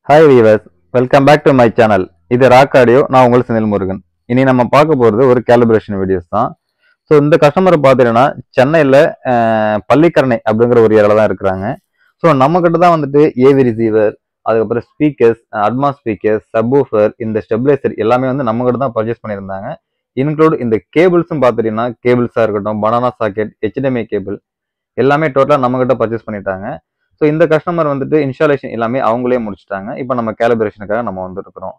Hi viewers, welcome back to my channel. இது rock audio. நான் உங்கள் செந்தில் முருகன். இனி நம்ம பார்க்க போகிறது ஒரு கேலிப்ரேஷன் வீடியோஸ் தான். ஸோ இந்த கஸ்டமர் பார்த்தீங்கன்னா சென்னையில் பள்ளிக்கரணை அப்படிங்கிற ஒரு ஏரியாவில் தான் இருக்கிறாங்க. ஸோ நம்மக்கிட்ட தான் வந்துட்டு ஏவி ரிசீவர், அதுக்கப்புறம் ஸ்பீக்கர்ஸ், அட்வான்ஸ் ஸ்பீக்கர்ஸ், சப்வூஃபர், இந்த ஸ்டெபிலைசர் எல்லாமே வந்து நம்மக்கிட்ட தான் பர்ச்சேஸ் பண்ணியிருந்தாங்க. இன்க்ளூட் இந்த கேபிள்ஸும் பார்த்துட்டீங்கன்னா கேபிள்ஸாக இருக்கட்டும், பனானா சாக்கெட், HDMI கேபிள் எல்லாமே டோட்டலாக நம்மக்கிட்ட பர்ச்சேஸ் பண்ணிட்டாங்க. ஸோ இந்த கஸ்டமர் வந்துட்டு இன்ஸ்டாலேஷன் எல்லாமே அவங்களே முடிச்சுட்டாங்க. இப்போ நம்ம கேலிப்ரேஷனுக்காக நம்ம வந்துருக்கிறோம்.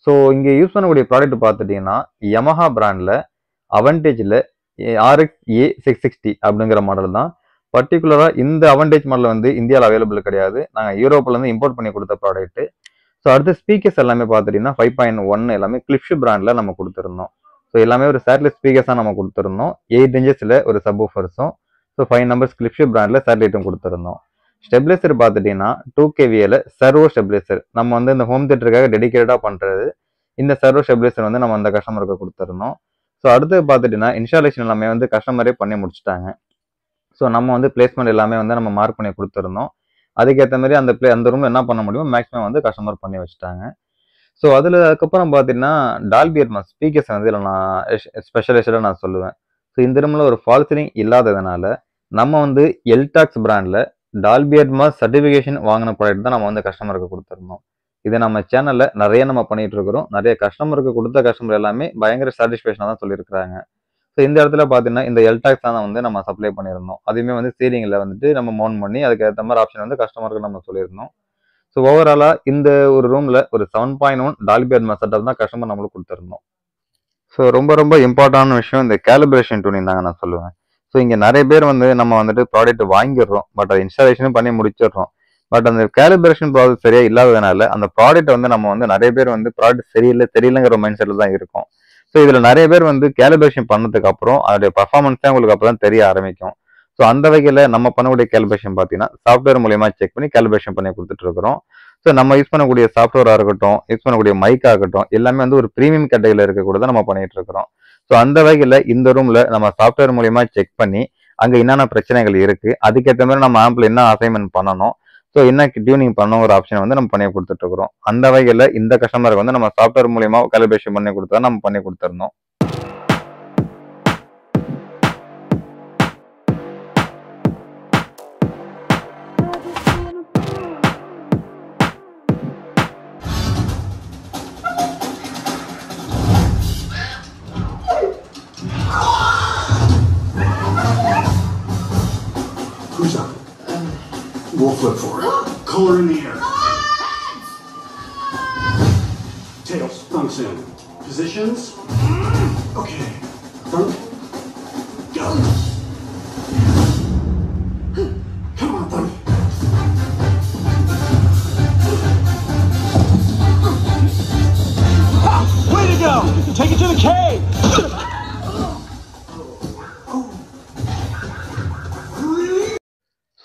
ஸோ இங்கே யூஸ் பண்ணக்கூடிய ப்ராடக்ட் பார்த்துட்டிங்கன்னா யமஹா பிராண்டில் அவன்டேஜில் RX-A660 அப்படிங்கிற மாடல் தான். பர்டிகுலராக இந்த அவன்டேஜ் மாடல் வந்து இந்தியாவில் அவைலபிள் கிடையாது. நாங்கள் யூரோப்லேருந்து இம்போர்ட் பண்ணி கொடுத்த ப்ராடக்ட்டு. ஸோ அடுத்து ஸ்பீக்கர்ஸ் எல்லாமே பார்த்துட்டிங்கன்னா 5.1 எல்லாமே கிளிப்ஷ் பிராண்டில் நம்ம கொடுத்துருந்தோம். ஸோ எல்லாமே ஒரு சேட்டலைட் ஸ்பீக்கர்ஸாக நம்ம கொடுத்துருந்தோம். 8 inches ஒரு சப்வூஃபர்ஸும், ஸோ 5 numbers கிளிப்ஷ் பிராண்டில் சேட்டலைட்டும் கொடுத்துருந்தோம். ஸ்டெபிலைசர் பார்த்துட்டீங்கன்னா 2kVA சர்வோ ஸ்டெபிலைசர் நம்ம வந்து இந்த ஹோம் தியேட்டருக்காக டெடிகேட்டடாக பண்ணுறது. இந்த சர்வோ ஸ்டெபிலைசர் வந்து நம்ம அந்த கஸ்டமருக்கு கொடுத்துருந்தோம். ஸோ அடுத்து பார்த்துட்டீங்கன்னா இன்ஸ்டாலேஷன் எல்லாமே வந்து கஸ்டமரே பண்ணி முடிச்சுட்டாங்க. ஸோ நம்ம வந்து பிளேஸ்மெண்ட் எல்லாமே வந்து நம்ம மார்க் பண்ணி கொடுத்துருந்தோம். அதுக்கேற்ற மாதிரி அந்த ரூமில் என்ன பண்ண முடியுமோ மேக்ஸிமம் வந்து கஸ்டமர் பண்ணி வச்சுட்டாங்க. ஸோ அதுக்கப்புறம் பார்த்தீங்கன்னா டால்பி அட்மாஸ் ஸ்பீக்கர்ஸ் வந்து இதில் நான் ஸ்பெஷலைஸ்டாக நான் சொல்லுவேன். ஸோ இந்த ரூமில் ஒரு ஃபால் சீலிங் இல்லாததுனால நம்ம வந்து எல்டாக்ஸ் பிராண்டில் டால்பி அட்மாஸ் சர்டிஃபிகேஷன் வாங்கின ப்ராடக்ட் தான் நம்ம வந்து கஸ்டமருக்கு கொடுத்துருந்தோம். இதை நம்ம சேனலில் நிறைய நம்ம பண்ணிட்டு இருக்கிறோம். நிறைய கஸ்டமருக்கு கொடுத்த கஸ்டமர் எல்லாமே பயங்கர சாட்டிஸ்ஃபேக்ஷனாக தான் சொல்லியிருக்கிறாங்க. ஸோ இந்த இடத்துல பார்த்தீங்கன்னா இந்த எல்டாக்ஸ் தான் வந்து நம்ம சப்ளை பண்ணியிருந்தோம். அதுவுமே வந்து சீலிங்கில் வந்துட்டு நம்ம மவுண்ட் பண்ணி அதுக்கேற்ற மாதிரி ஆப்ஷன் வந்து கஸ்டமருக்கு நம்ம சொல்லியிருந்தோம். ஸோ ஓவராலாக இந்த ஒரு ரூமில் ஒரு 7.1 டால்பி அட்மாஸ் செட்டப் தான் கஸ்டமர் நம்மளுக்கு கொடுத்துருந்தோம். ஸோ ரொம்ப ரொம்ப இம்பார்ட்டன்டான விஷயம் இந்த கேலிப்ரேஷன் டூனிங் தாங்க நான் சொல்லுவேன். ஸோ இங்கே நிறைய பேர் வந்து நம்ம வந்துட்டு ப்ராடக்ட் வாங்கிடுறோம், பட் அதை இன்ஸ்டாலேஷனும் பண்ணி முடிச்சிடுறோம். பட் அந்த கேலிப்ரேஷன் ப்ராசஸ் சரியாக இல்லாததுனால அந்த ப்ராடக்ட் வந்து நம்ம வந்து நிறைய பேர் வந்து ப்ராடக்ட் தெரியலங்கிற ஒரு மைண்ட் செட்டில் தான் இருக்கும். ஸோ இதில் நிறைய பேர் வந்து கேலிப்ரேஷன் பண்ணதுக்கு அப்புறம் அதோடைய பர்ஃபார்மன்ஸ் தான் உங்களுக்கு அப்போ தான் தெரிய ஆரம்பிக்கும். ஸோ அந்த வகையில் நம்ம பண்ணக்கூடிய கேலிப்ரேஷன் பார்த்தீங்கன்னா சாஃப்ட்வேர் மூலியமாக செக் பண்ணி கேலிப்ரேஷன் பண்ணி கொடுத்துட்ருக்குறோம். ஸோ நம்ம யூஸ் பண்ணக்கூடிய சாஃப்ட்வேராக இருக்கட்டும், யூஸ் பண்ணக்கூடிய மைக்காக இருக்கட்டும், எல்லாமே வந்து ஒரு ப்ரீமியம் கேட்டகரியில் இருக்கக்கூட தான் நம்ம பண்ணிட்டு இருக்கிறோம். ஸோ அந்த வகையில் இந்த ரூமில் நம்ம சாஃப்ட்வேர் மூலியமா செக் பண்ணி அங்கே என்னென்ன பிரச்சனைகள் இருக்குது, அதுக்கேற்ற மாதிரி நம்ம ஆம்பில் என்ன அசைன்மெண்ட் பண்ணணும், ஸோ என்ன டியூனிங் பண்ணணும் ஒரு ஆப்ஷனை வந்து நம்ம பண்ணி கொடுத்துட்ருக்குறோம். அந்த வகையில் இந்த கஸ்டமருக்கு வந்து நம்ம சாஃப்ட்வேர் மூலியமா கேலிப்ரேஷன் பண்ணி கொடுத்தா நம்ம பண்ணி கொடுத்துருந்தோம். Who's up? We'll flip for it. Color in the air. Tails, thunks in. Positions. Okay. Thunk. Go. Come on, thunk. Way to go! Take it to the cave!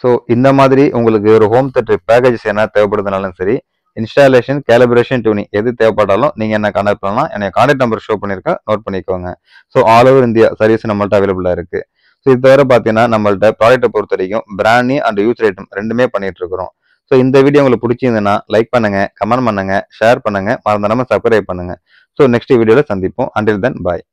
So இந்த மாதிரி உங்களுக்கு ஒரு ஹோம் தியேட்டர் பேக்கேஜஸ் என்ன தேவைப்படுதுனாலும் சரி, installation, calibration, tuning எது தேவைப்பட்டாலும் நீங்கள் என்ன கான்டாக்ட் பண்ணலாம். என்னோட கான்டாக்ட் நம்பர் ஷோ பண்ணியிருக்கேன், நோட் பண்ணிக்கோங்க. So all over India service நம்மள்ட்ட அவைலபிளாக இருக்குது. ஸோ இது தவிர பார்த்தீங்கன்னா நம்மள்ட்ட ப்ராடக்ட்டை பொறுத்த வரைக்கும் brand new and use item ரெண்டுமே பண்ணிட்டு இருக்கிறோம். ஸோ இந்த வீடியோ உங்களுக்கு பிடிச்சிருந்ததுன்னா லைக் பண்ணுங்கள், கமெண்ட் பண்ணுங்கள், ஷேர் பண்ணுங்கள், மறந்துடாமல் சப்ஸ்கிரைப் பண்ணுங்கள். ஸோ நெக்ஸ்ட் வீடியோவில் சந்திப்போம். அண்டில் தென் பாய்.